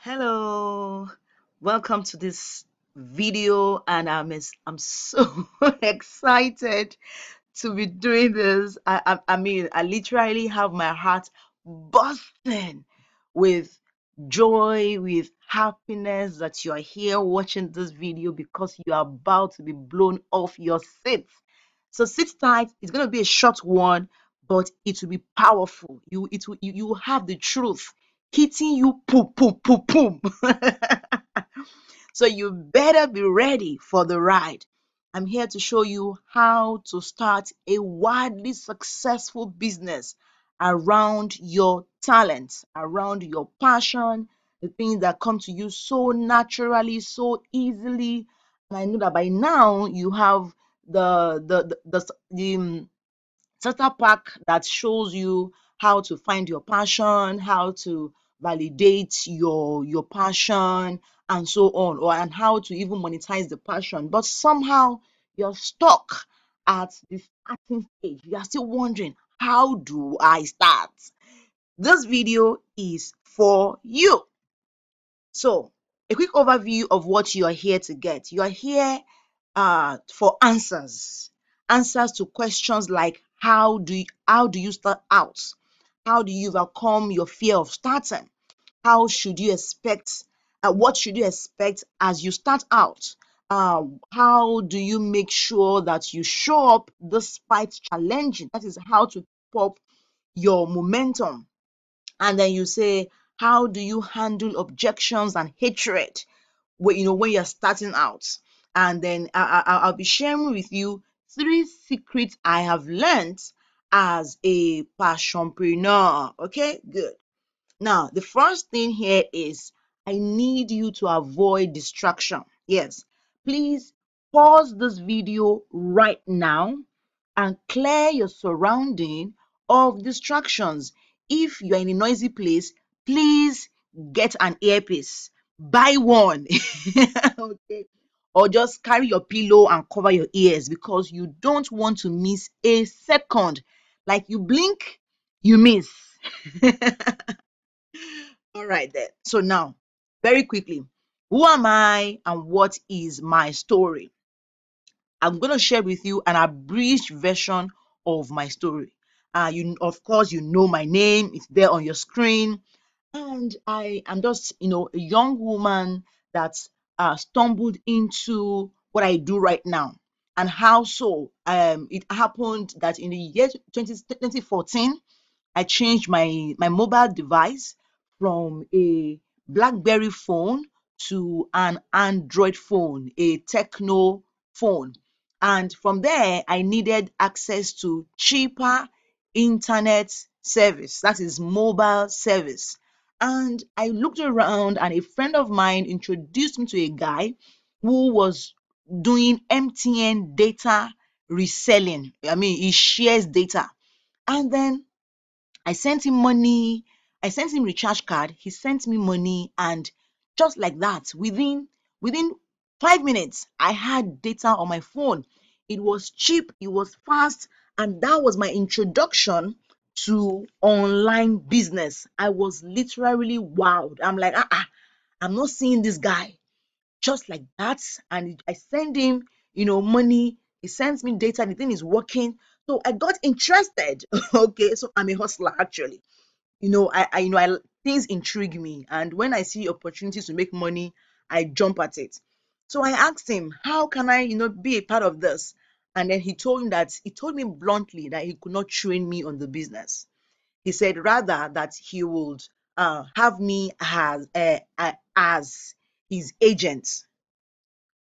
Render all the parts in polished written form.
Hello, welcome to this video, and I'm so excited to be doing this. I mean, I literally have my heart bursting with joy, with happiness that you are here watching this video because you are about to be blown off your seat. So sit tight. It's gonna be a short one, but it will be powerful. You will have the truth hitting you, poom, poom, poom, poom. So you better be ready for the ride. I'm here to show you how to start a wildly successful business around your talents, around your passion, the things that come to you so naturally, so easily. And I know that by now you have the starter pack that shows you how to find your passion, how to validate your passion, and so on, or and how to even monetize the passion. But somehow you're stuck at the starting stage. You are still wondering, how do I start? This video is for you. So, a quick overview of what you are here to get. You are here for answers. Answers to questions like how do you start out? How do you overcome your fear of starting? How should you expect what should you expect as you start out? How do you make sure that you show up despite challenging? That is how to keep up your momentum. And then you say, how do you handle objections and hatred when you're starting out? And then I'll be sharing with you three secrets I have learned as a passionpreneur. Okay, good. Now, the first thing here is I need you to avoid distraction. Yes, please pause this video right now and clear your surrounding of distractions. If you're in a noisy place, please get an earpiece. Buy one. Okay. Or just carry your pillow and cover your ears because you don't want to miss a second. Like you blink, you miss. All right, then. So now, very quickly, who am I and what is my story? I'm going to share with you an abridged version of my story. Of course, you know my name. It's there on your screen. And I am just, a young woman that stumbled into what I do right now. And how so? It happened that in the year 2014, I changed my mobile device from a BlackBerry phone to an Android phone, a Techno phone. And from there, I needed access to cheaper internet service, that is mobile service. And I looked around, and a friend of mine introduced me to a guy who was doing MTN data reselling. I mean, he shares data. And then I sent him money. I sent him recharge card. He sent me money, and just like that, within 5 minutes, I had data on my phone. It was cheap, it was fast, and that was my introduction to online business. I was literally wowed. I'm like, I'm not seeing this guy just like that. And I send him, money. He sends me data. The thing is working. So I got interested. Okay, so I'm a hustler actually. Things intrigue me, and when I see opportunities to make money, I jump at it. So I asked him, how can I, be a part of this? And then he told me bluntly that he could not train me on the business. He said rather that he would have me as his agent.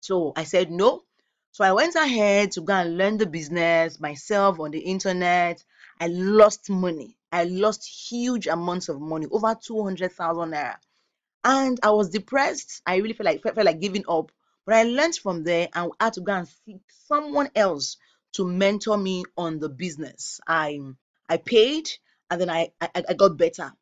So I said no. So I went ahead to go and learn the business myself on the internet. I lost money. I lost huge amounts of money, over 200,000 naira. And I was depressed. I really felt like giving up. But I learned from there and had to go and seek someone else to mentor me on the business. I paid, and then I got better.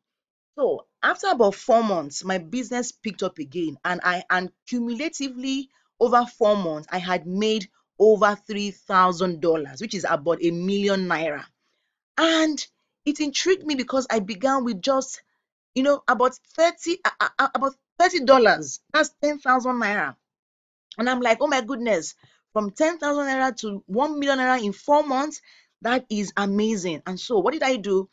So after about 4 months, my business picked up again, and cumulatively over 4 months, I had made over $3,000, which is about 1 million naira. And it intrigued me because I began with just about $30. That's 10,000 naira. And I'm like, oh my goodness, from 10,000 naira to 1 million naira in 4 months, that is amazing. And so what did I do?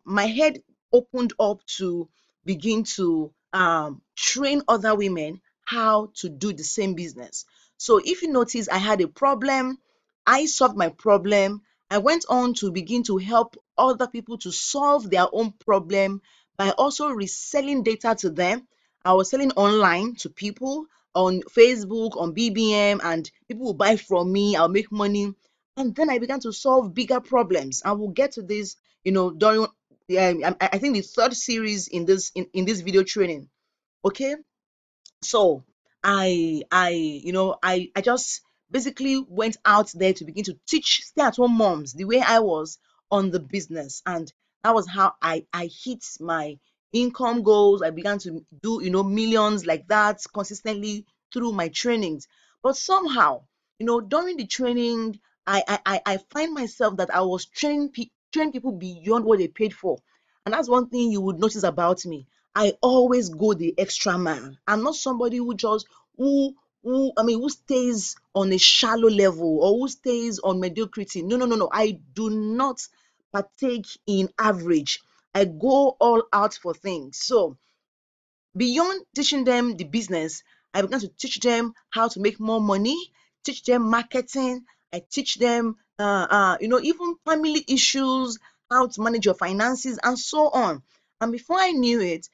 My head opened up to begin to train other women how to do the same business. So if you notice, I had a problem, I solved my problem. I went on to begin to help other people to solve their own problem by also reselling data to them. I was selling online to people on Facebook, on BBM, and people will buy from me. I'll make money. And then I began to solve bigger problems. I will get to this, during I think the third series in this video training. Okay. So I just basically went out there to begin to teach stay-at-home moms the way I was on the business. And that was how I hit my income goals. I began to do, millions like that consistently through my trainings. But somehow, during the training, I find myself that I was training people beyond what they paid for. And that's one thing you would notice about me. I always go the extra mile. I'm not somebody who just who stays on a shallow level or who stays on mediocrity. No, no, no, no. I do not partake in average. I go all out for things. So beyond teaching them the business, I began to teach them how to make more money, teach them marketing. I teach them, even family issues, how to manage your finances, and so on. And before I knew it,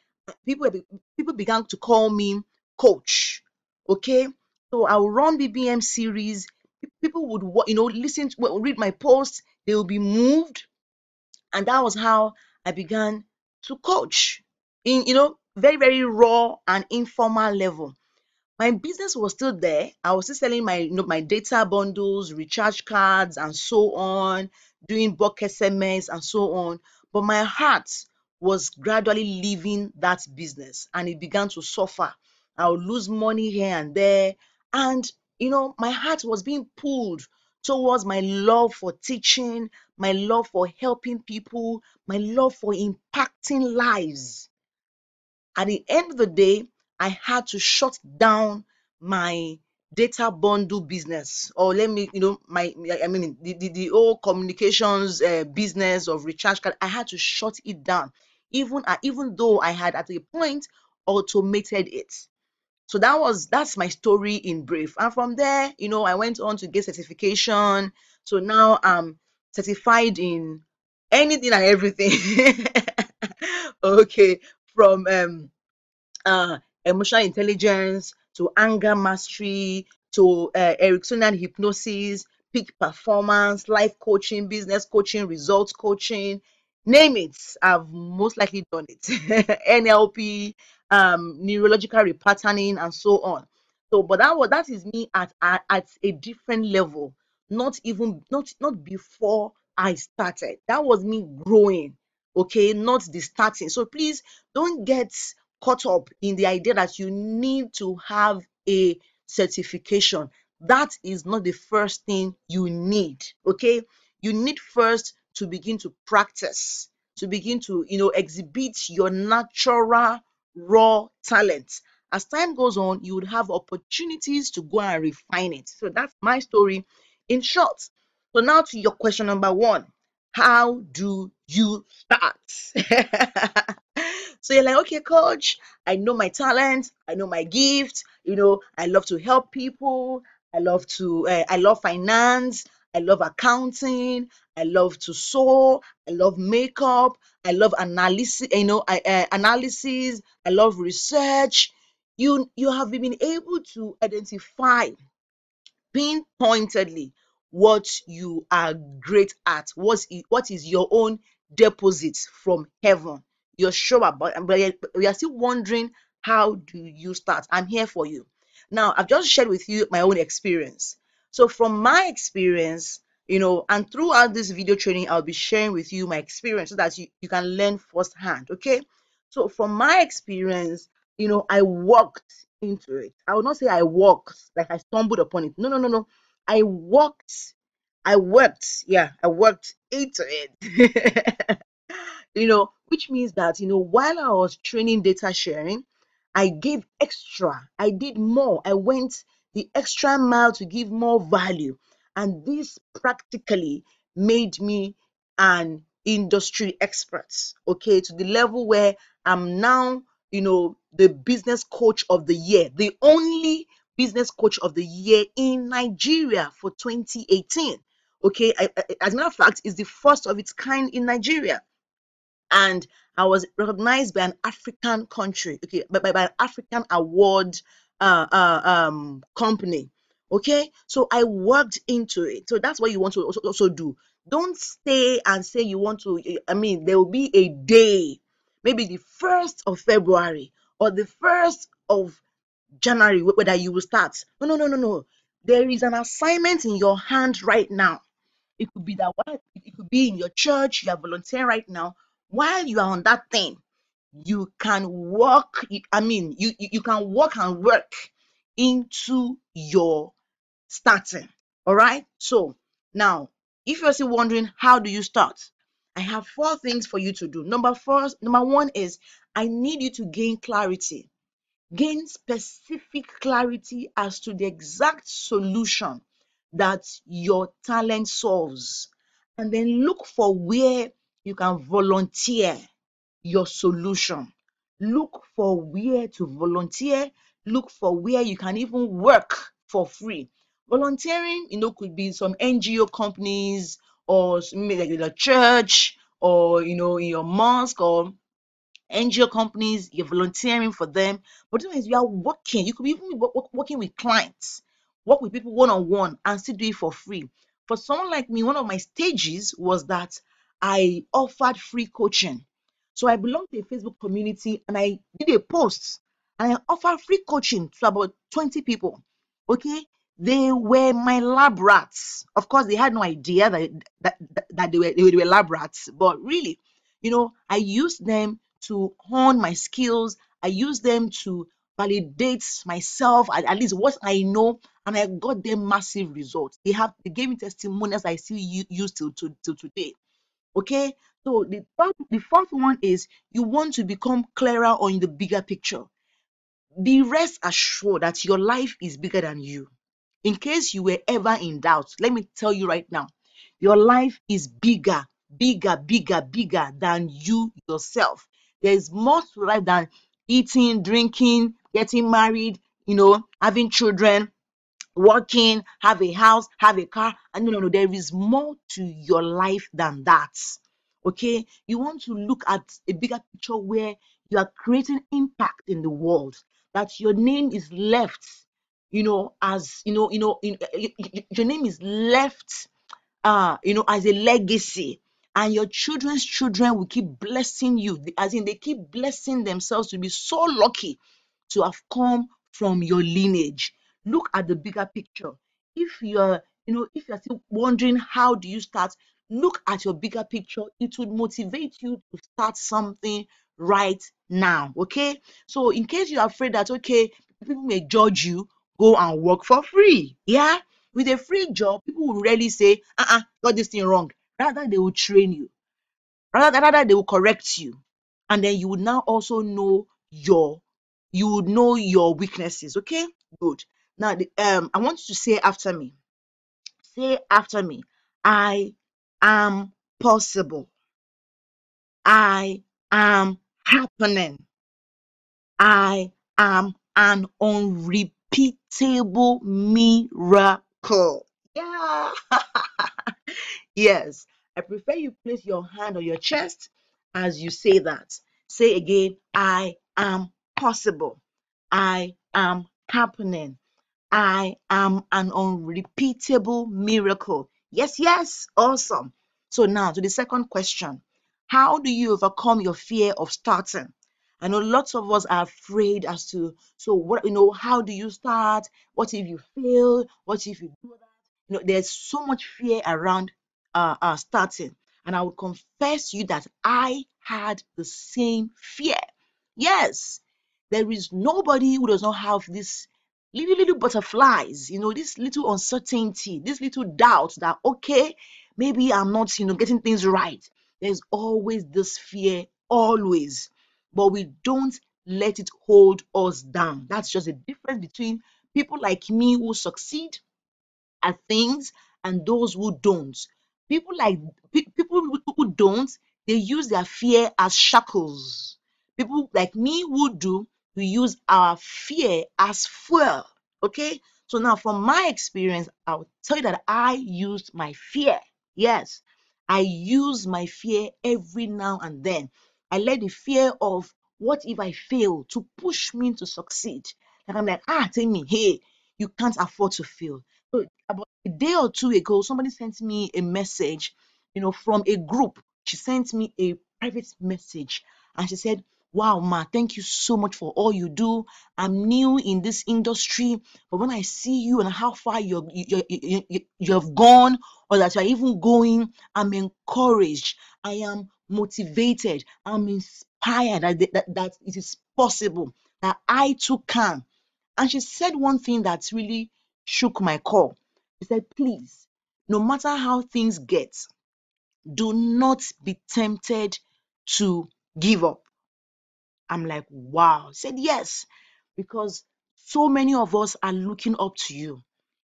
people people began to call me coach. Okay, so I will run BBM series. People would, listen, read my posts. They will be moved, and that was how I began to coach in, very, very raw and informal level. My business was still there. I was still selling my data bundles, recharge cards, and so on, doing bulk SMS and so on. But my heart was gradually leaving that business, and it began to suffer. I would lose money here and there. And, my heart was being pulled towards my love for teaching, my love for helping people, my love for impacting lives. At the end of the day, I had to shut down my data bundle business, or let me, my, I mean, the whole communications business of recharge card. I had to shut it down, even though I had at a point automated it. So that's my story in brief. And from there, I went on to get certification. So now I'm certified in anything and everything. Okay, from emotional intelligence to anger mastery to Ericksonian hypnosis, peak performance, life coaching, business coaching, results coaching, name it. I've most likely done it. NLP, neurological repatterning, and so on. So, but that is me at a different level. Not before I started. That was me growing. Okay, not the starting. So please don't get caught up in the idea that you need to have a certification. That is not the first thing you need. Okay, you need first to begin to practice, to begin to exhibit your natural raw talent. As time goes on, you would have opportunities to go and refine it. So that's my story in short. So now to your question number one: how do you start? So you're like, okay, coach, I know my talent, I know my gift, I love to help people, I love finance, I love accounting, I love to sew, I love makeup, I love analysis, analysis, I love research. You have been able to identify pinpointedly what you are great at, what is your own deposit from heaven. You're sure about, but we are still wondering, how do you start? I'm here for you. Now, I've just shared with you my own experience. So from my experience, and throughout this video training, I'll be sharing with you my experience so that you can learn firsthand. Okay. So from my experience, I walked into it. I would not say I walked, like I stumbled upon it. No, no, no, no. I walked, I worked into it. Which means that, while I was training data sharing, I gave extra. I did more. I went the extra mile to give more value. And this practically made me an industry expert, okay, to the level where I'm now, the business coach of the year, the only business coach of the year in Nigeria for 2018. Okay, as a matter of fact, it's the first of its kind in Nigeria. And I was recognized by an African country, okay, by an African award company. Okay, so I worked into it. So that's what you want to also do. Don't stay and say you want to. I mean, there will be a day, maybe the 1st of February or the 1st of January, whether you will start. No, no, no, no, no. There is an assignment in your hand right now. It could be that one, it could be in your church, you are volunteering right now. While you are on that thing, you can work, you can work and work into your starting. All right. So now, if you're still wondering how do you start, I have 4 things for you to do. Number one is I need you to gain clarity. Gain specific clarity as to the exact solution that your talent solves. And then look for where you can volunteer your solution. Look for where to volunteer. Look for where you can even work for free. Volunteering, could be some NGO companies or maybe like in a church or, in your mosque or NGO companies, you're volunteering for them. But sometimes you are working. You could be even working with clients, work with people one-on-one and still do it for free. For someone like me, one of my stages was that I offered free coaching. So I belong to a Facebook community and I did a post and I offered free coaching to about 20 people. Okay. They were my lab rats. Of course, they had no idea that they were lab rats, but really, I used them to hone my skills. I use them to validate myself, at least what I know, and I got them massive results. They gave me testimonials I still use till today. Okay, so the fourth one is you want to become clearer on the bigger picture. Be rest assured that your life is bigger than you. In case you were ever in doubt, let me tell you right now, your life is bigger, bigger, bigger, bigger than you yourself. There's more to life than eating, drinking, getting married, having children, working, have a house, have a car. And no, no, no, there is more to your life than that. Okay, you want to look at a bigger picture where you are creating impact in the world, that your name is left, as your name is left as a legacy, and your children's children will keep blessing you, as in they keep blessing themselves to be so lucky to have come from your lineage. Look at the bigger picture. If you're still wondering how do you start, look at your bigger picture. It would motivate you to start something right now. Okay. So in case you're afraid that okay, people may judge you, go and work for free. Yeah. With a free job, people will rarely say, got this thing wrong. Rather, they will train you. Rather, they will correct you. And then you would now also know your weaknesses. Okay? Good. Now, I want you to say after me. Say after me. I am possible. I am happening. I am an unrepeatable miracle. Yeah. Yes. I prefer you place your hand on your chest as you say that. Say again, I am possible. I am happening. I am an unrepeatable miracle. Yes, yes. Awesome. So now to the second question. How do you overcome your fear of starting? I know lots of us are afraid as to, so what, how do you start? What if you fail? What if you do that? There's so much fear around starting. And I will confess to you that I had the same fear. Yes, there is nobody who does not have this little butterflies, this little uncertainty, this little doubt that, okay, maybe I'm not, getting things right. There's always this fear, always. But we don't let it hold us down. That's just the difference between people like me who succeed at things and those who don't. People like people who don't, they use their fear as shackles. People like me who do, we use our fear as fuel. Okay. So now, from my experience, I'll tell you that I used my fear. Yes, I use my fear every now and then. I let the fear of what if I fail to push me to succeed. Like I'm like, tell me, hey, you can't afford to fail. So about a day or two ago, somebody sent me a message, from a group. She sent me a private message and she said, wow, Ma, thank you so much for all you do. I'm new in this industry, but when I see you and how far you have gone, or that you're even going, I'm encouraged. I am motivated. I'm inspired that it is possible, that I too can. And she said one thing that really shook my core. She said, please, no matter how things get, do not be tempted to give up. I'm like, wow. She said, yes, because so many of us are looking up to you.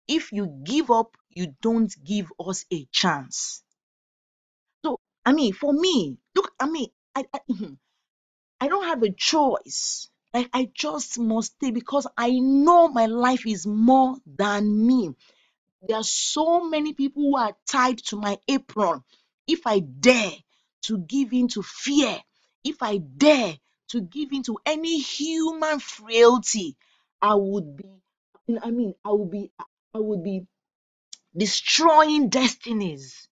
If you give up, you don't give us a chance. So, I mean, for me, look, I mean, I don't have a choice. Like, I just must stay because I know my life is more than me. There are so many people who are tied to my apron. If I dare to give in to fear, if I dare to give in to any human frailty, I would be, I would be destroying destinies.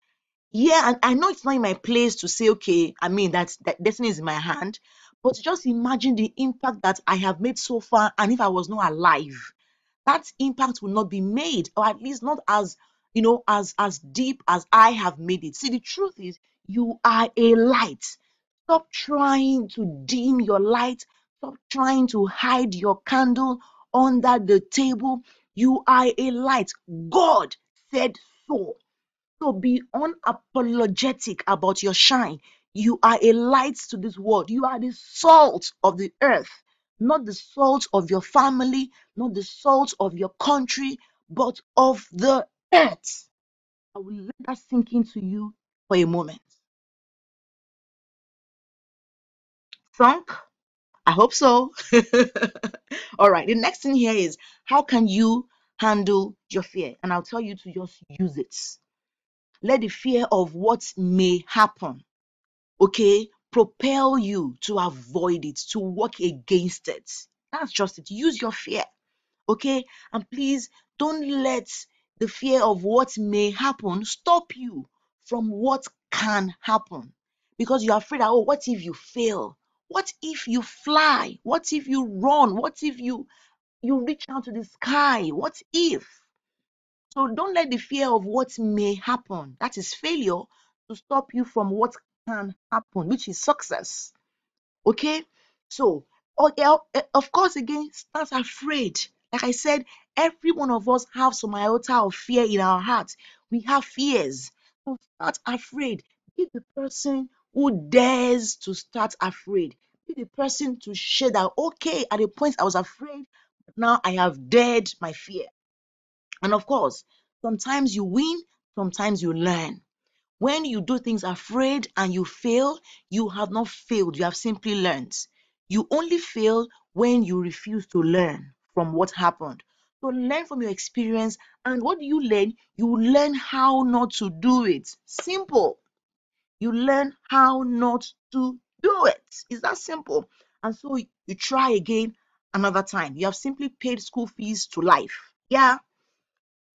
Yeah, and I know it's not in my place to say, okay, that destiny is in my hand, but just imagine the impact that I have made so far, and if I was not alive, that impact will not be made, or at least not as deep as I have made it. See, the truth is, you are a light. Stop trying to dim your light. Stop trying to hide your candle under the table. You are a light. God said so. So be unapologetic about your shine. You are a light to this world. You are the salt of the earth, not the salt of your family, not the salt of your country, but of the earth. I will let that sink into you for a moment. Sunk? I hope so. All right. The next thing here is, how can you handle your fear? And I'll tell you to just use it. Let the fear of what may happen, okay, propel you to avoid it, to work against it. That's just it. Use your fear, okay? And please don't let the fear of what may happen stop you from what can happen, because you're afraid that, oh, what if you fail? What if you fly? What if you run? What if you reach out to the sky? What if? So don't let the fear of what may happen, that is failure, to stop you from what can happen, which is success. Okay? So, of course, again, start afraid. Like I said, every one of us have some iota of fear in our hearts. We have fears. So start afraid. Be the person who dares to start afraid. Be the person to share that, okay, at the point I was afraid, but now I have dared my fear. And of course, sometimes you win, sometimes you learn. When you do things afraid and you fail, you have not failed, you have simply learned. You only fail when you refuse to learn from what happened. So learn from your experience. And what do you learn? You learn how not to do it. Simple. You learn how not to do it. It's that simple. And so you try again another time. You have simply paid school fees to life. Yeah.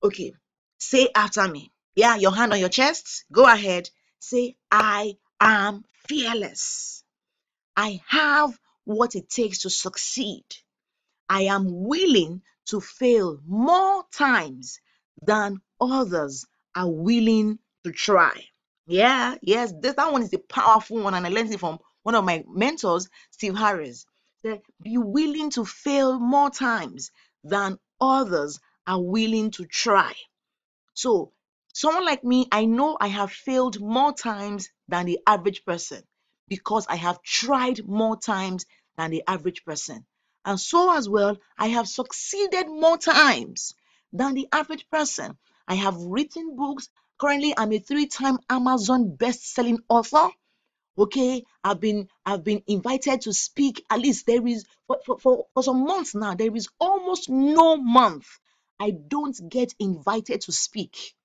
Okay, say after me. Yeah, your hand on your chest. Go ahead. Say, I am fearless. I have what it takes to succeed. I am willing to fail more times than others are willing to try. Yeah, yes, that one is a powerful one, and I learned it from one of my mentors, Steve Harris. Be willing to fail more times than others are willing to try. So, someone like me, I know I have failed more times than the average person because I have tried more times than the average person. And so as well, I have succeeded more times than the average person. I have written books. Currently, I'm a three-time Amazon best-selling author. Okay, I've been invited to speak. At least there is for some months now, there is almost no month I don't get invited to speak.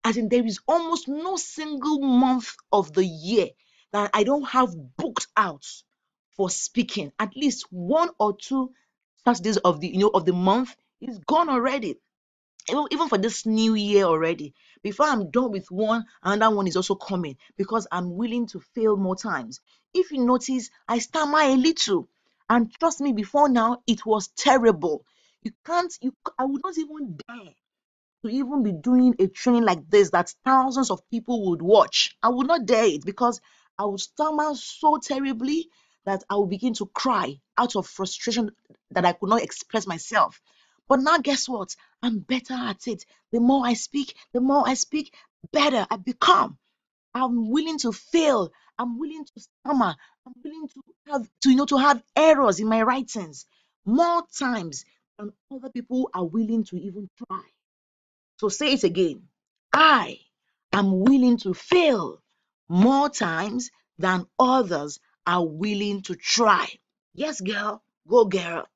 As in, there is almost no single month of the year that I don't have booked out for speaking. At least one or two Saturdays of the month is gone already. Even for this new year already. Before I'm done with one, another one is also coming because I'm willing to fail more times. If you notice, I stammer a little. And trust me, before now, it was terrible. I would not even dare to even be doing a training like this that thousands of people would watch. I would not dare it because I would stammer so terribly that I would begin to cry out of frustration that I could not express myself. But now, guess what? I'm better at it. The more I speak, better I become. I'm willing to fail. I'm willing to stammer. I'm willing to have errors in my writings more times than other people are willing to even try. So say it again. I am willing to fail more times than others are willing to try. Yes, girl. Go, girl.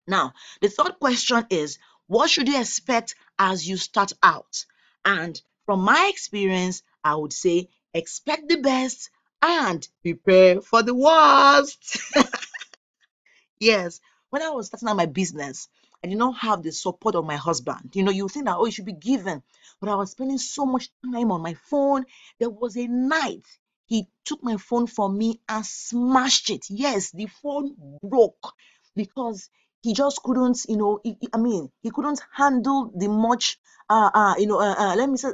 Now, the third question is, what should you expect as you start out? And from my experience, I would say expect the best and prepare for the worst. Yes, when I was starting out my business, I did not have the support of my husband. You think that, oh, it should be given. But I was spending so much time on my phone. There was a night he took my phone from me and smashed it. Yes, the phone broke because he just couldn't, he couldn't handle the much, let me say,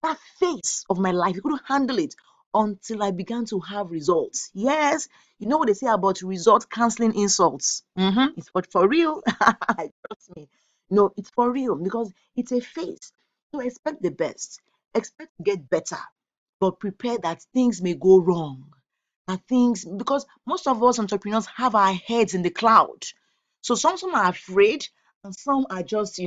that phase of my life. He couldn't handle it until I began to have results. Yes, you know what they say about result canceling insults? It's for real. Trust me. No, it's for real because it's a phase. So expect the best. Expect to get better, but prepare that things may go wrong. Because most of us entrepreneurs have our heads in the cloud. So some are afraid and some are just,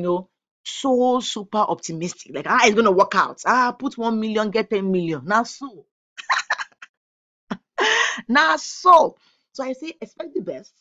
so super optimistic. Like, it's going to work out. Put 1 million, get 10 million. Now, so Now, so I say expect the best,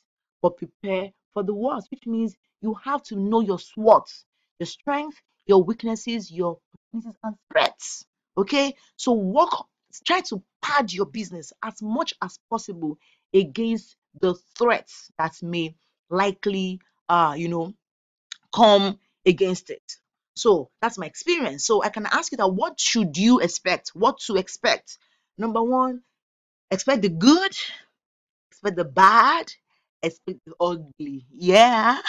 but prepare for the worst, which means you have to know your SWOT, your strength, your weaknesses, your opportunities and threats. Okay, so try to pad your business as much as possible against the threats that may likely, come against it. So that's my experience. So I can ask you that what should you expect? What to expect? Number one, expect the good, expect the bad, expect the ugly. Yeah.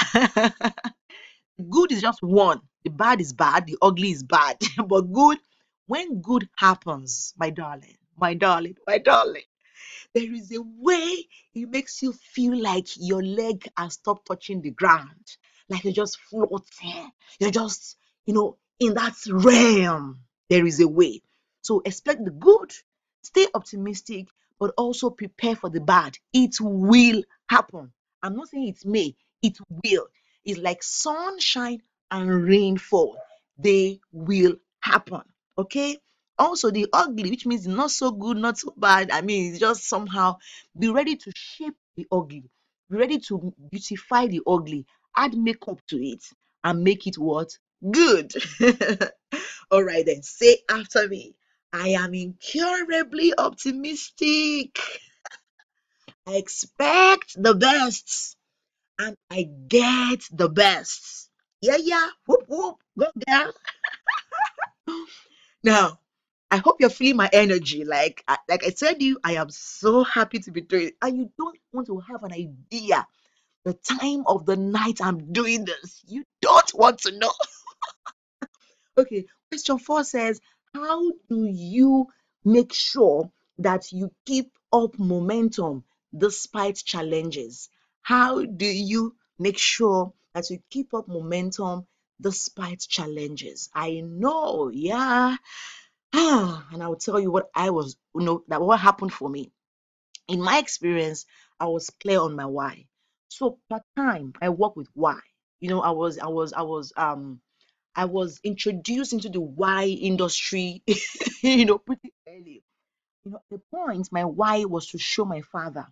Good is just one. The bad is bad. The ugly is bad. But good, when good happens, my darling, my darling, there is a way it makes you feel like your leg has stopped touching the ground, like you're just floating. You're just, in that realm. There is a way. So expect the good, stay optimistic, but also prepare for the bad. It will happen. I'm not saying it may, it will. It's like sunshine and rainfall. They will happen. Okay? Also, the ugly, which means not so good, not so bad. I mean, it's just somehow be ready to shape the ugly, be ready to beautify the ugly, add makeup to it, and make it what? Good. All right, then say after me. I am incurably optimistic. I expect the best and I get the best. Yeah, yeah. Whoop, whoop. Go, girl. Now, I hope you're feeling my energy. Like I said to you, I am so happy to be doing it. And you don't want to have an idea the time of the night I'm doing this. You don't want to know. Okay, question 4 says, how do you make sure that you keep up momentum despite challenges? How do you make sure that you keep up momentum despite challenges? I know, yeah. And I will tell you what that what happened for me. In my experience, I was clear on my why. So part time, I work with why. I was introduced into the why industry, pretty early. At the point, my why was to show my father,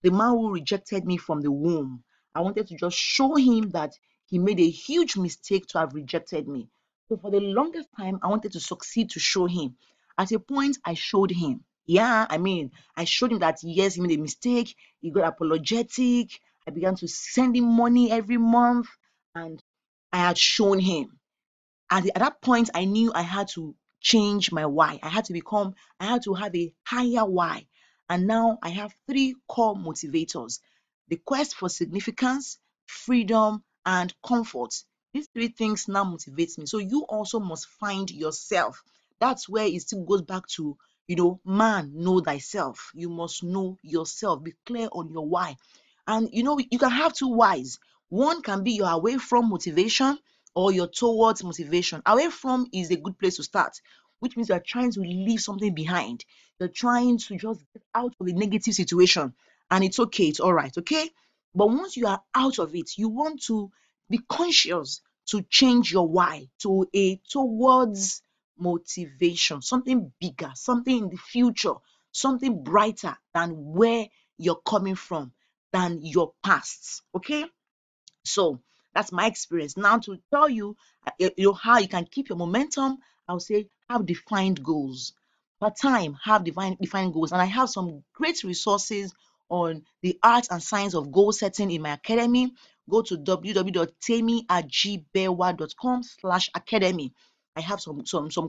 the man who rejected me from the womb. I wanted to just show him that he made a huge mistake to have rejected me. So for the longest time, I wanted to succeed to show him. At a point, I showed him. Yeah, I mean, I showed him that yes, he made a mistake. He got apologetic. I began to send him money every month, and I had shown him. At that point, I knew I had to change my why. I had to have a higher why. And now I have three core motivators: the quest for significance, freedom, and comfort. These three things now motivates me. So you also must find yourself. That's where it still goes back to, man, know thyself. You must know yourself. Be clear on your why. And you can have two whys. One can be you're away from motivation, or you're towards motivation. Away from is a good place to start, which means you're trying to leave something behind. You're trying to just get out of a negative situation, and it's okay, it's all right, okay? But once you are out of it, you want to be conscious to change your why to a towards motivation, something bigger, something in the future, something brighter than where you're coming from, than your past, okay? So that's my experience. Now to tell you, how you can keep your momentum, I would say have defined goals. Per time, have defined goals, and I have some great resources on the art and science of goal setting in my academy. Go to www.temiajibewa.com/academy. I have some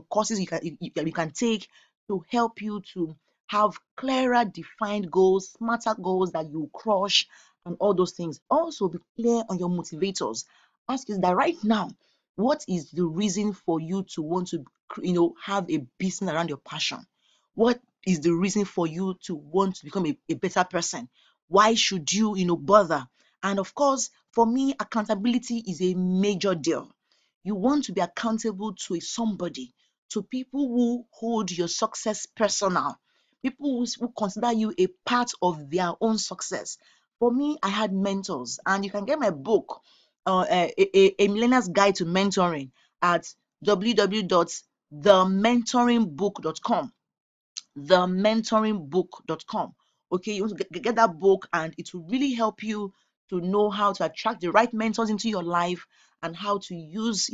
courses you can take to help you to have clearer, defined goals, smarter goals that you crush, and all those things. Also, be clear on your motivators. Ask you that right now, what is the reason for you to want to, have a business around your passion? What is the reason for you to want to become a better person? Why should you, bother? And of course, for me, accountability is a major deal. You want to be accountable to somebody, to people who hold your success personal, people who consider you a part of their own success. For me, I had mentors, and you can get my book, a Millennial's Guide to Mentoring, at www.thementoringbook.com. Thementoringbook.com. Okay, you want to get that book, and it will really help you to know how to attract the right mentors into your life, and how to use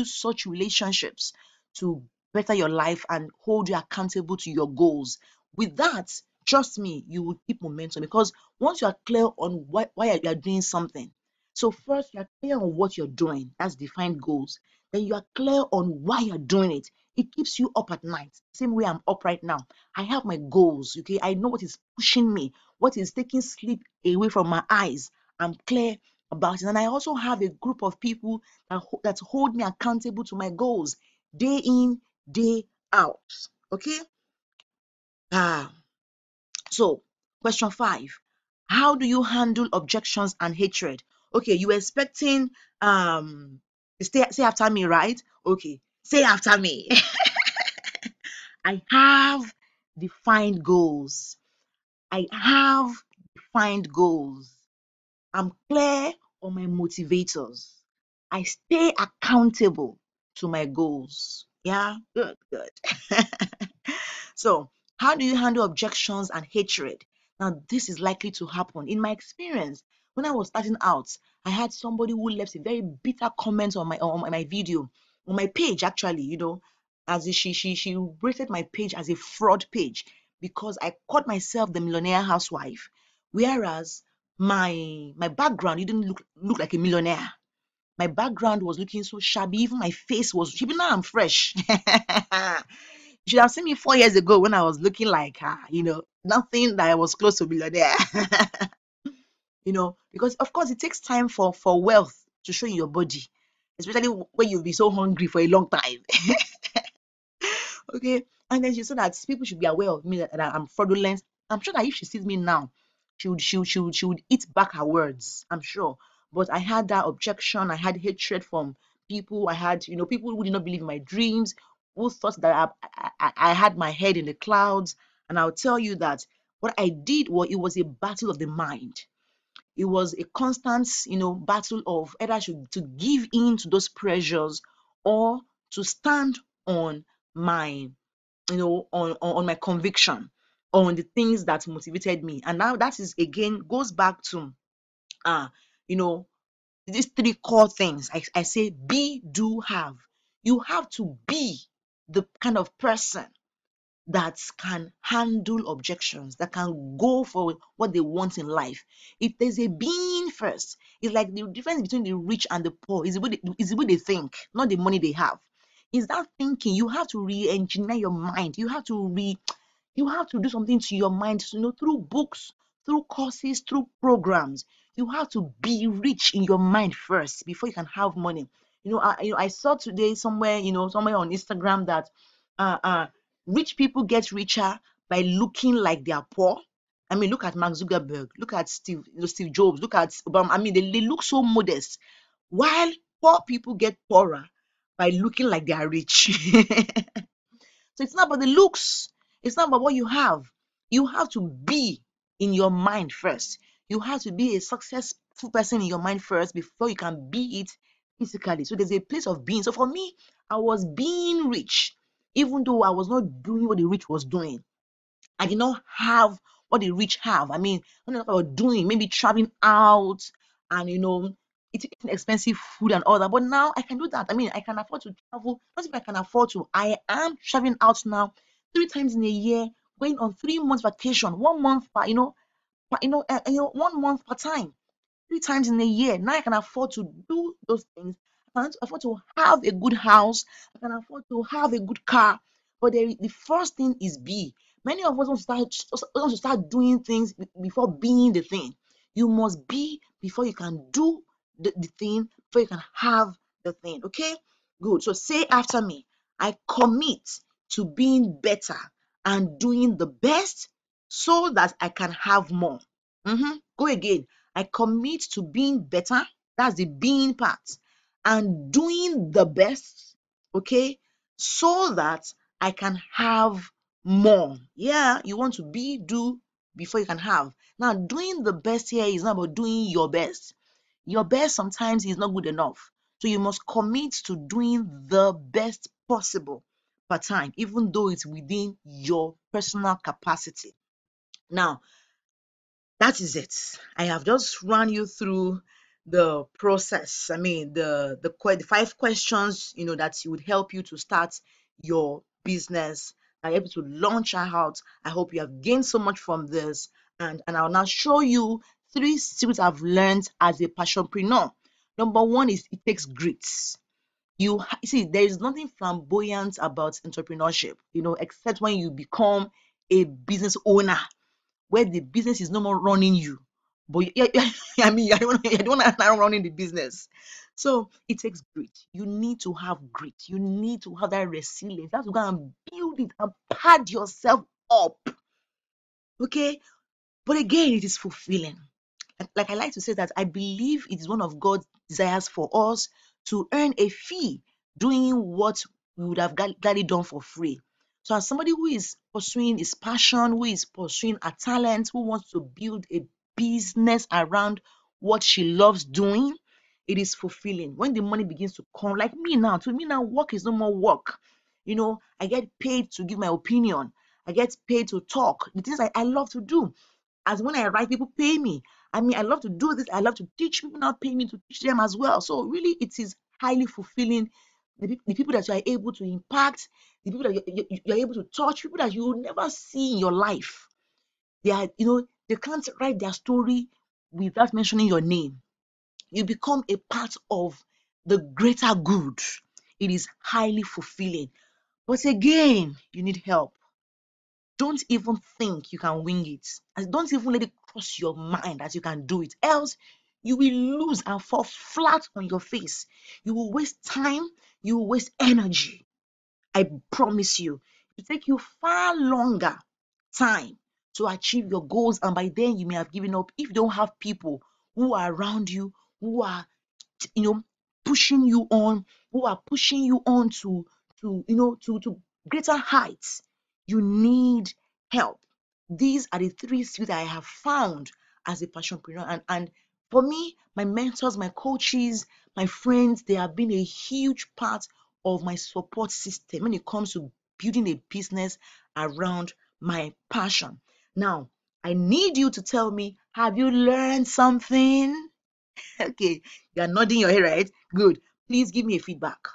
such relationships to better your life and hold you accountable to your goals. With that, trust me, you will keep momentum, because once you are clear on why you are doing something. So first, you are clear on what you're doing. That's defined goals. Then you are clear on why you're doing it. It keeps you up at night. Same way I'm up right now. I have my goals. Okay, I know what is pushing me, what is taking sleep away from my eyes. I'm clear about it, and I also have a group of people that hold me accountable to my goals, day in, day out. Okay. Ah. So, question 5: how do you handle objections and hatred? Okay, you were expecting say after me, right? Okay, say after me. I have defined goals. I have defined goals. I'm clear on my motivators. I stay accountable to my goals. Yeah, good, good. So, how do you handle objections and hatred? Now, this is likely to happen. In my experience, when I was starting out, I had somebody who left a very bitter comment on my video, on my page actually, as if she rated my page as a fraud page, because I called myself the millionaire housewife, whereas my background didn't look like a millionaire. My background was looking so shabby. Even my face was, even now I'm fresh. You should have seen me 4 years ago when I was looking like, nothing that I was close to millionaire. Because of course it takes time for wealth to show in your body, especially when you'll be so hungry for a long time. Okay. And then she said that people should be aware of me, that I'm fraudulent. I'm sure that if she sees me now, she would eat back her words. I'm sure. But I had that objection. I had hatred from people. I had, people who did not believe in my dreams, who thought that I had my head in the clouds. And I'll tell you that What I did was, it was a battle of the mind. It was a constant, battle of either to give in to those pressures or to stand on my, on my conviction, on the things that motivated me. And now that is again goes back to uh, you know, these three core things. I say be, do, have. You have to be the kind of person that can handle objections, that can go for what they want in life. If there's a being first, it's like the difference between the rich and the poor is the way they think, not the money they have. Is that thinking. You have to re-engineer your mind. You have to do something to your mind, through books, through courses, through programs. You have to be rich in your mind first before you can have money. I saw today somewhere, somewhere on Instagram that uh, uh, rich people get richer by looking like they are poor. I mean, look at Mark Zuckerberg, look at Steve Jobs, look at Obama. I mean, they look so modest, while poor people get poorer by looking like they are rich. So it's not about the looks. It's not about what you have. You have to be in your mind first. You have to be a successful person in your mind first before you can be it physically. So there's a place of being. So for me, I was being rich, even though I was not doing what the rich was doing. I did not have what the rich have. I mean, when I talk about doing, maybe traveling out and eating expensive food and all that. But now I can do that. I mean, I can afford to travel. Not if I can afford to. I am traveling out now 3 times in a year, going on 3 months vacation, 1 month per, 1 month per time. 3 times in a year. Now I can afford to do those things. I can afford to have a good house. I can afford to have a good car. But the first thing is be. Many of us want to start doing things before being the thing. You must be before you can do the thing, before you can have the thing. Okay? Good. So say after me. I commit to being better and doing the best so that I can have more. Go again. I commit to being better. That's the being part. And doing the best, okay, so that I can have more. Yeah, you want to be, do before you can have. Now, doing the best here is not about doing your best. Your best sometimes is not good enough. So you must commit to doing the best possible per time, even though it's within your personal capacity. Now, that is it. I have just run you through the process. I mean, the 5 questions, that would help you to start your business. I help you to launch out. I hope you have gained so much from this. And I'll now show you 3 skills I've learned as a passionpreneur. Number one is it takes grit. You see, there is nothing flamboyant about entrepreneurship, except when you become a business owner where the business is no more running you. But I mean, you're the one that's now running the business. So it takes grit. You need to have grit. You need to have that resilience. You have to go and build it and pad yourself up. Okay? But again, it is fulfilling. Like I like to say that I believe it is one of God's desires for us to earn a fee doing what we would have gladly done for free. So, as somebody who is pursuing his passion, who is pursuing a talent, who wants to build a business around what she loves doing, it is fulfilling. When the money begins to come, like me now, to me now, work is no more work. I get paid to give my opinion, I get paid to talk, the things I love to do. As when I write, people pay me. I mean, I love to do this. I love to teach people now pay me to teach them as well. So really, it is highly fulfilling. The people that you are able to impact, the people that you're able to touch, people that you will never see in your life. They can't write their story without mentioning your name. You become a part of the greater good. It is highly fulfilling. But again, you need help. Don't even think you can wing it. And don't even let it cross your mind that you can do it. Else, you will lose and fall flat on your face. You will waste time. You will waste energy. I promise you. It will take you far longer time to achieve your goals. And by then, you may have given up if you don't have people who are around you, who are, you know, pushing you on, to greater heights. You need help. These are the three skills I have found as a passionpreneur. And for me, my mentors, my coaches, my friends, they have been a huge part of my support system when it comes to building a business around my passion. Now, I need you to tell me, have you learned something? Okay, you're nodding your head, right? Good. Please give me a feedback.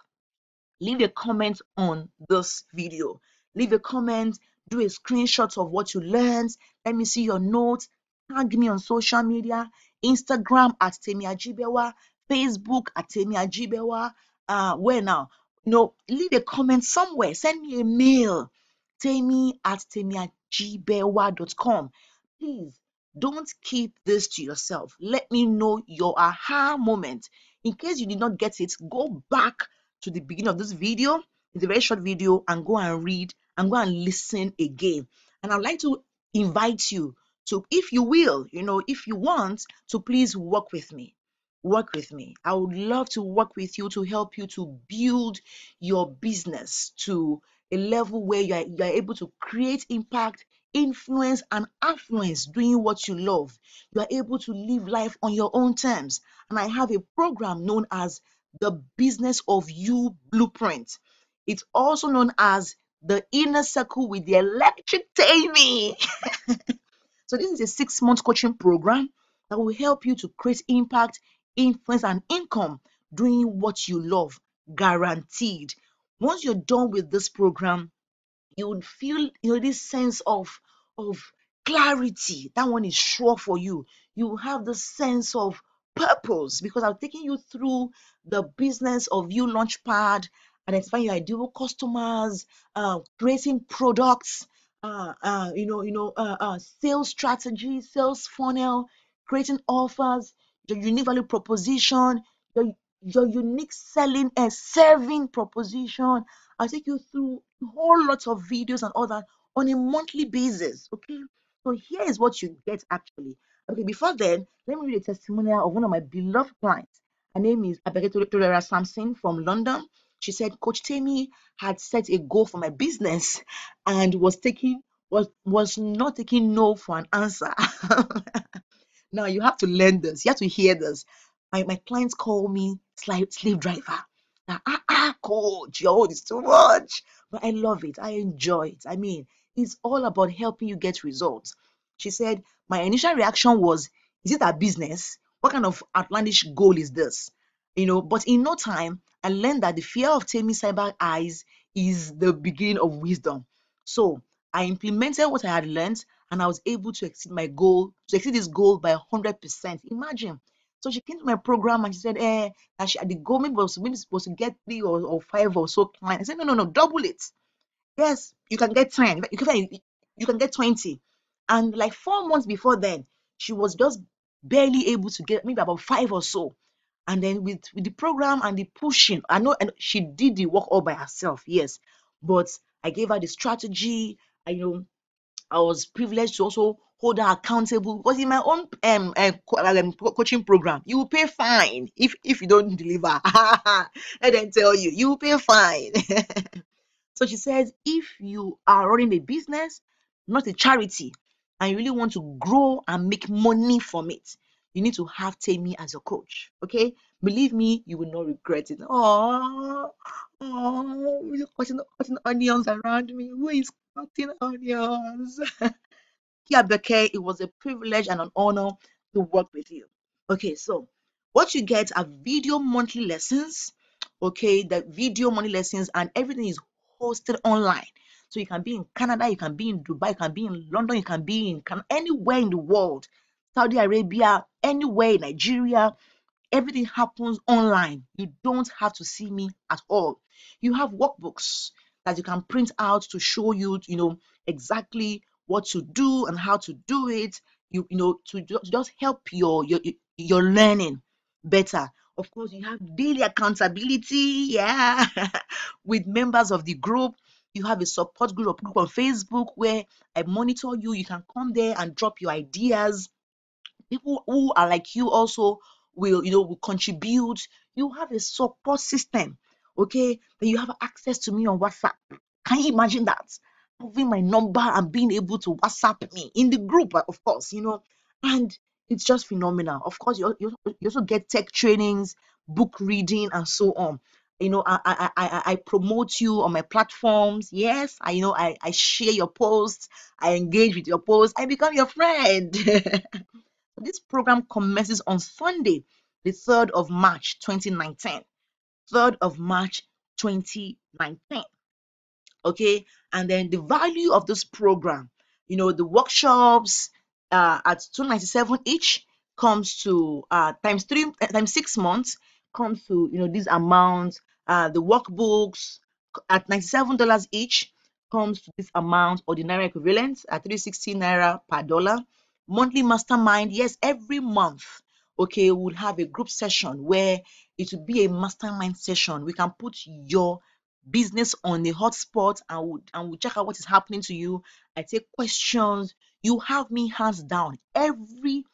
Leave a comment on this video. Leave a comment, do a screenshot of what you learned. Let me see your notes. Tag me on social media, Instagram at Temi Ajibewa, Facebook at Temi Ajibewa. Where now? No, leave a comment somewhere. Send me a mail. Temi at temiajibewa.com. Please don't keep this to yourself. Let me know your aha moment. In case you did not get it, go back to the beginning of this video. It's a very short video, and go and read and go and listen again. And I'd like to invite you to, if you will, if you want to, please work with me. Work with me. I would love to work with you to help you to build your business to a level where you are able to create impact, influence, and affluence doing what you love. You are able to live life on your own terms. And I have a program known as the Business of You Blueprint. It's also known as the Inner Circle with the Electric Tammy. So this is a 6-month coaching program that will help you to create impact, influence, and income doing what you love, guaranteed. Once you're done with this program, you would feel this sense of clarity. That one is sure for you. You will have this sense of purpose because I'm taking you through the business of you launchpad, identifying your ideal customers, creating products, sales strategy, sales funnel, creating offers, your unique value proposition, your your unique selling and serving proposition. I'll take you through a whole lot of videos and all that on a monthly basis. Okay. So here is what you get actually. Okay, before then, let me read a testimonial of one of my beloved clients. Her name is Abeke Samson from London. She said, Coach Tammy had set a goal for my business and was not taking no for an answer. Now you have to learn this. You have to hear this. My clients call me slave driver. Now, coach, your own is too much. But I love it. I enjoy it. I mean, it's all about helping you get results. She said, my initial reaction was, is it a business? What kind of outlandish goal is this? But in no time, I learned that the fear of taming cyber eyes is the beginning of wisdom. So I implemented what I had learned, and I was able to exceed this goal by 100%. Imagine. So she came to my program and she said, that the goal maybe supposed to get 3 or 5 or so clients. I said, no, double it. Yes, you can get 10. You can get 20. And like 4 months before then, she was just barely able to get maybe about 5 or so. And then with the program and the pushing, I know, and she did the work all by herself, yes. But I gave her the strategy. I was privileged to also hold her accountable because in my own coaching program, you will pay fine if you don't deliver. I then tell you, you will pay fine. So she says, if you are running a business, not a charity, and you really want to grow and make money from it, you need to have Tammy as your coach. Okay? Believe me, you will not regret it. You're cutting onions around me. Who is cutting onions? Here, Beke, it was a privilege and an honor to work with you. Okay, so what you get are video monthly lessons. Okay, the video monthly lessons, and everything is hosted online. So you can be in Canada, you can be in Dubai, you can be in London, you can be in anywhere in the world, Saudi Arabia, anywhere in Nigeria. Everything happens online. You don't have to see me at all. You have workbooks that you can print out to show you, exactly what to do and how to do it. To just help your learning better. Of course, you have daily accountability, yeah, with members of the group. You have a support group on Facebook where I monitor you. You can come there and drop your ideas. People who are like you also will contribute. You have a support system, okay? Then you have access to me on WhatsApp. Can you imagine that? having my number and being able to WhatsApp me in the group, of course, and it's just phenomenal. Of course, you also get tech trainings, book reading, and so on. I promote you on my platforms. Yes, I share your posts, I engage with your posts, I become your friend. This program commences on Sunday, the 3rd of March 2019. 3rd of March 2019. Okay, and then the value of this program, the workshops at 297 each comes to times 6 months comes to this amount. The workbooks at $97 each comes to this amount, or the naira equivalent at 360 naira per dollar. Monthly mastermind, yes, every month, okay, we'll have a group session where it will be a mastermind session. We can put your business on the hotspot, and we'll check out what is happening to you. I take questions. You have me hands down every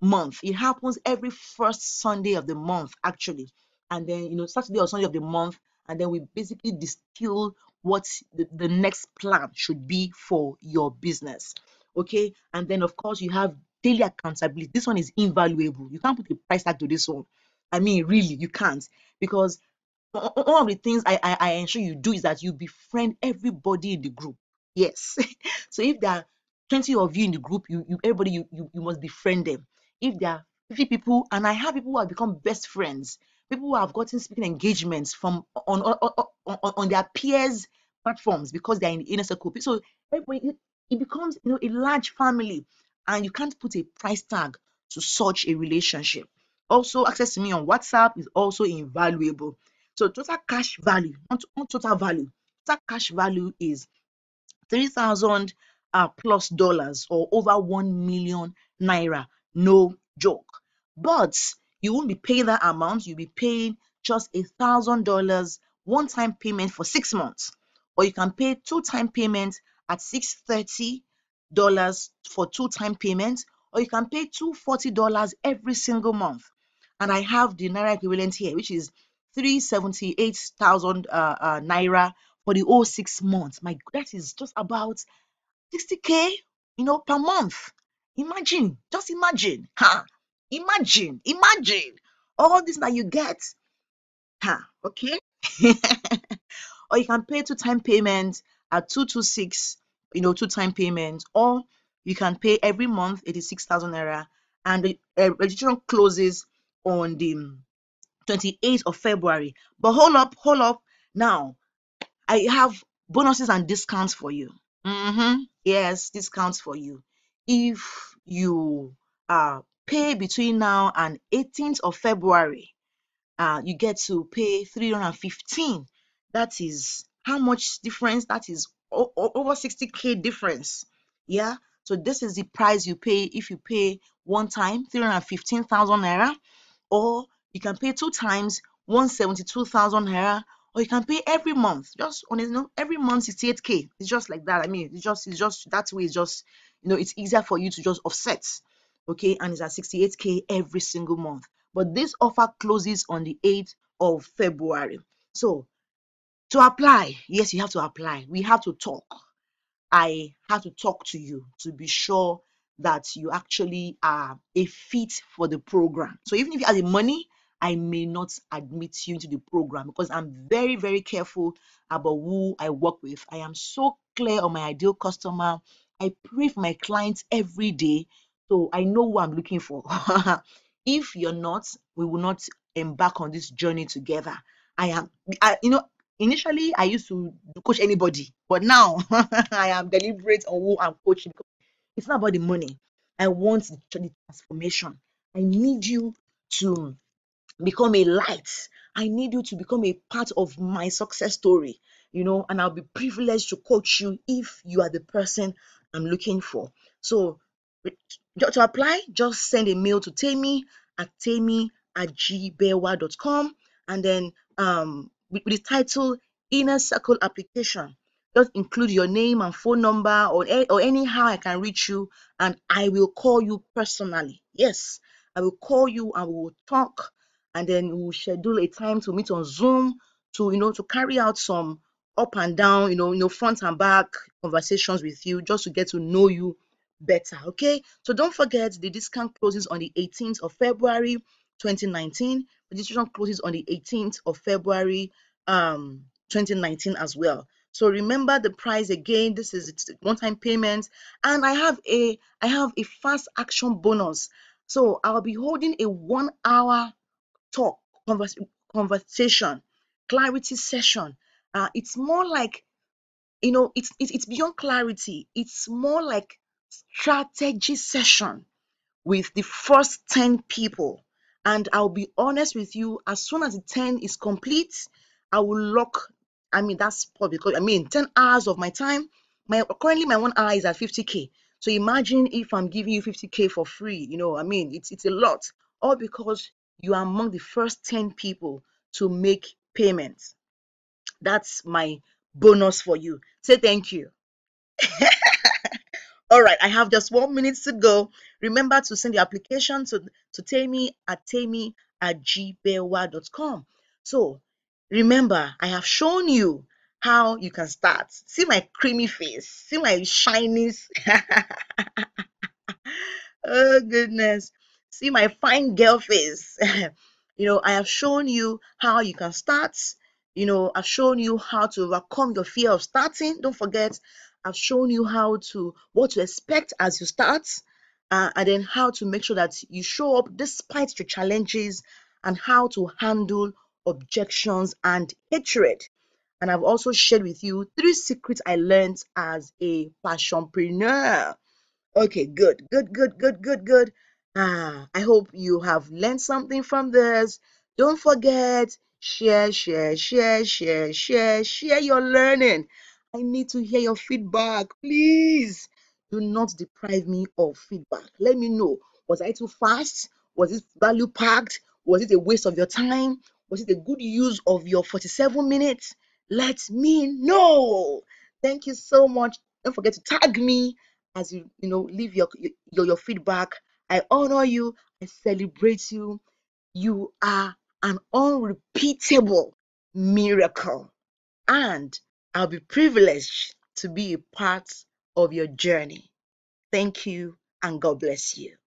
month. It happens every first Sunday of the month, actually. And then, Saturday or Sunday of the month. And then we basically distill what the next plan should be for your business. Okay. And then, of course, you have daily accountability. This one is invaluable. You can't put a price tag to this one. I mean, really, you can't. Because one of the things I ensure you do is that you befriend everybody in the group. Yes. So if there are 20 of you in the group, everybody you must befriend them. If there are 50 people, and I have people who have become best friends, people who have gotten speaking engagements from on their peers platforms because they're in the inner circle. So everybody, it becomes a large family, and you can't put a price tag to such a relationship. Also, access to me on WhatsApp is also invaluable. So total cash value, not total value. Total cash value is 3,000 plus dollars, or over 1 million naira. No joke. But you won't be paying that amount. You'll be paying just $1,000 one-time payment for 6 months. Or you can pay two-time payment at $630 for two-time payment. Or you can pay $240 every single month. And I have the naira equivalent here, which is 378,000 naira for the whole 6 months. My, that is just about 60K, per month. Imagine, just imagine, imagine all this that you get, okay. Or you can pay two-time payment at 226, two-time payment, or you can pay every month 86,000 naira, and the registration closes on the 28th of February. But hold up. Now, I have bonuses and discounts for you. Yes, discounts for you. If you pay between now and 18th of February, you get to pay 315. That is how much difference? That is over 60K difference. Yeah. So this is the price you pay if you pay one time, 315,000 naira, or you can pay two times, 172,000 naira, or you can pay every month, just on every month 68K. It's just like that. I mean, it's just that way. It's just it's easier for you to just offset. Okay, and it's at 68K every single month. But this offer closes on the 8th of February. So to apply, yes, you have to apply. We have to talk. I have to talk to you to be sure that you actually are a fit for the program. So even if you have the money, I may not admit you into the program because I'm very, very careful about who I work with. I am so clear on my ideal customer. I pray for my clients every day, so I know who I'm looking for. If you're not, we will not embark on this journey together. I am, initially I used to coach anybody, but now I am deliberate on who I'm coaching because it's not about the money. I want the transformation. I need you to become a light. I need you to become a part of my success story, and I'll be privileged to coach you if you are the person I'm looking for. So to apply, just send a mail to Temi@gbewa.com, and then with the title Inner Circle Application. Just include your name and phone number, or anyhow I can reach you, and I will call you personally. Yes, I will call you and we will talk, and then we will schedule a time to meet on Zoom to carry out some up and down, front and back conversations with you just to get to know you better. Okay. So don't forget the discount closes on the 18th of February 2019. Registration closes on the 18th of February 2019 as well. So remember the price again. This is it's one-time payment, and I have a fast action bonus. So I'll be holding a 1 hour talk convers- conversation clarity session. It's more like, it's beyond clarity. It's more like strategy session with the first 10 people. And I'll be honest with you, as soon as the 10 is complete, I will lock. I mean, that's probably because, 10 hours of my time. Currently my 1 hour is at 50K. So imagine if I'm giving you 50K for free. It's a lot. All because you are among the first 10 people to make payments. That's my bonus for you. Say thank you. All right, I have just 1 minute to go. Remember to send the application to Temi@gmail.com. So remember, I have shown you how you can start. See my creamy face, see my shiny. Oh goodness. See my fine girl face. I have shown you how you can start. I've shown you how to overcome your fear of starting. Don't forget, I've shown you what to expect as you start, and then how to make sure that you show up despite the challenges, and how to handle objections and hatred. And I've also shared with you 3 secrets I learned as a passionpreneur. Okay, good, good, good, good, good, good. I hope you have learned something from this. Don't forget, share, share, share, share, share, share your learning. I need to hear your feedback. Please do not deprive me of feedback. Let me know. Was I too fast? Was it value packed? Was it a waste of your time? Was it a good use of your 47 minutes? Let me know. Thank you so much. Don't forget to tag me as leave your feedback. I honor you. I celebrate you. You are an unrepeatable miracle, and I'll be privileged to be a part of your journey. Thank you, and God bless you.